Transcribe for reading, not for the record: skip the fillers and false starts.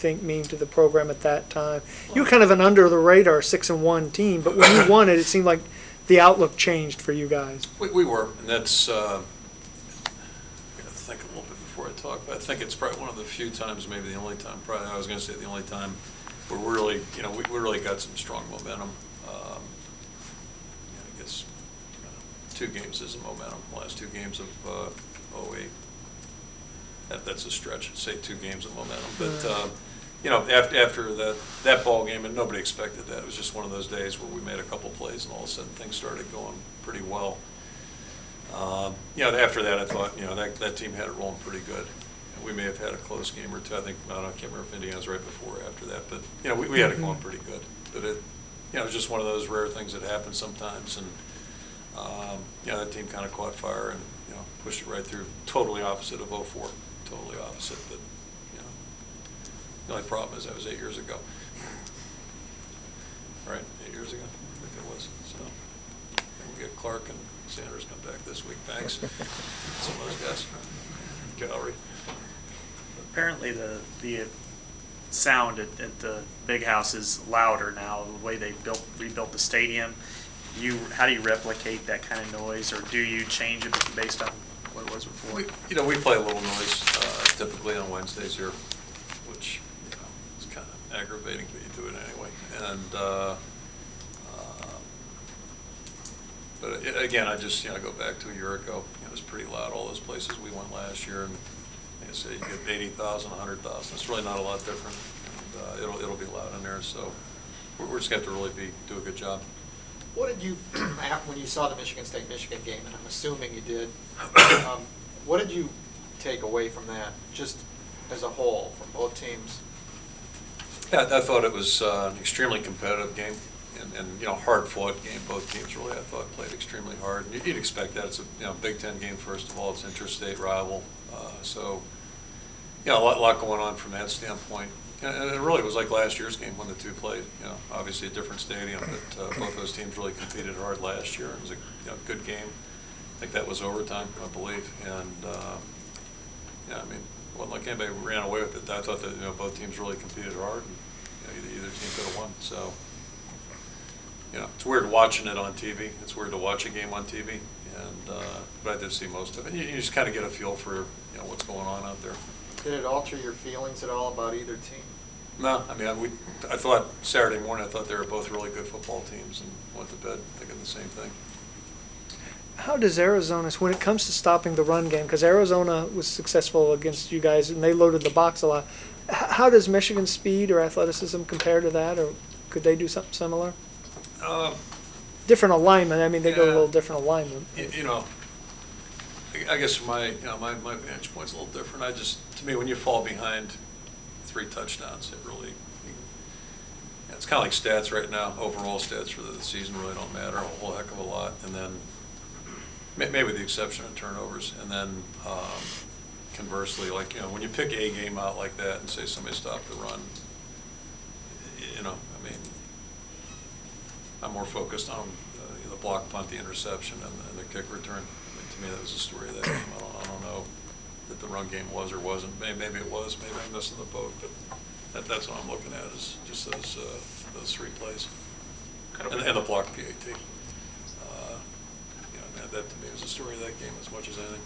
think mean to the program at that time? You were kind of an under-the-radar 6-1 team, but when you won it, it seemed like the outlook changed for you guys. We were, and that's, I got to think a little bit before I talk, but I think it's probably one of the few times, maybe the only time, probably I was going to say the only time, where we really, we really got some strong momentum. I guess 2 games is the momentum, last 2 games of 08. That's a stretch, say 2 games of momentum. But, after that ball game, and nobody expected that. It was just one of those days where we made a couple plays and all of a sudden things started going pretty well. After that I thought, that team had it rolling pretty good. We may have had a close game or 2. I can't remember if Indiana's right before or after that, but we had it going pretty good. But it was just one of those rare things that happen sometimes, and that team kind of caught fire and pushed it right through. Totally opposite of 04. Totally opposite. But the only problem is that was 8 years ago. Right, 8 years ago, I think it was. So we'll get Clark and Sanders come back this week. Thanks. Some of those guys. Gallery. Apparently the sound at the big house is louder now, the way they rebuilt the stadium. How do you replicate that kind of noise, or do you change it based on what it was before? We play a little noise typically on Wednesdays here, which is kind of aggravating, but you do it anyway. And but again, I just go back to a year ago. It was pretty loud. All those places we went last year, and say you get 80,000, 100,000. It's really not a lot different. And, it'll be loud in there. So we're just going to have to really do a good job. What did you, when you saw the Michigan State-Michigan game, and I'm assuming you did, what did you take away from that, just as a whole, from both teams? Yeah, I thought it was an extremely competitive game and hard-fought game. Both teams really, I thought, played extremely hard. You'd expect that. It's a Big Ten game, first of all. It's interstate rival. So, a lot going on from that standpoint. And it really was like last year's game when the 2 played. Obviously a different stadium, but both those teams really competed hard last year. It was a good game. I think that was overtime, I believe. And it wasn't like anybody ran away with it. I thought that both teams really competed hard, and either team could have won. So, it's weird watching it on TV. It's weird to watch a game on TV, and but I did see most of it. You just kind of get a feel for what's going on out there. Did it alter your feelings at all about either team? No, I thought Saturday morning, I thought they were both really good football teams, and went to bed thinking the same thing. How does Arizona, when it comes to stopping the run game, because Arizona was successful against you guys and they loaded the box a lot, how does Michigan's speed or athleticism compare to that, or could they do something similar? Different alignment. They go a little different alignment. I guess my vantage point's a little different. To me, when you fall behind 3 touchdowns, it really, it's kind of like stats right now. Overall stats for the season really don't matter a whole heck of a lot. And then, maybe with the exception of turnovers. And then, conversely, like, when you pick a game out like that and say somebody stopped the run, I'm more focused on the block punt, the interception, and the kick return. To me, that was the story of that game. I don't know that the run game was or wasn't. Maybe it was. Maybe I'm missing the boat. But that's what I'm looking at, is just those 3 plays. And the block PAT. That to me was the story of that game as much as anything.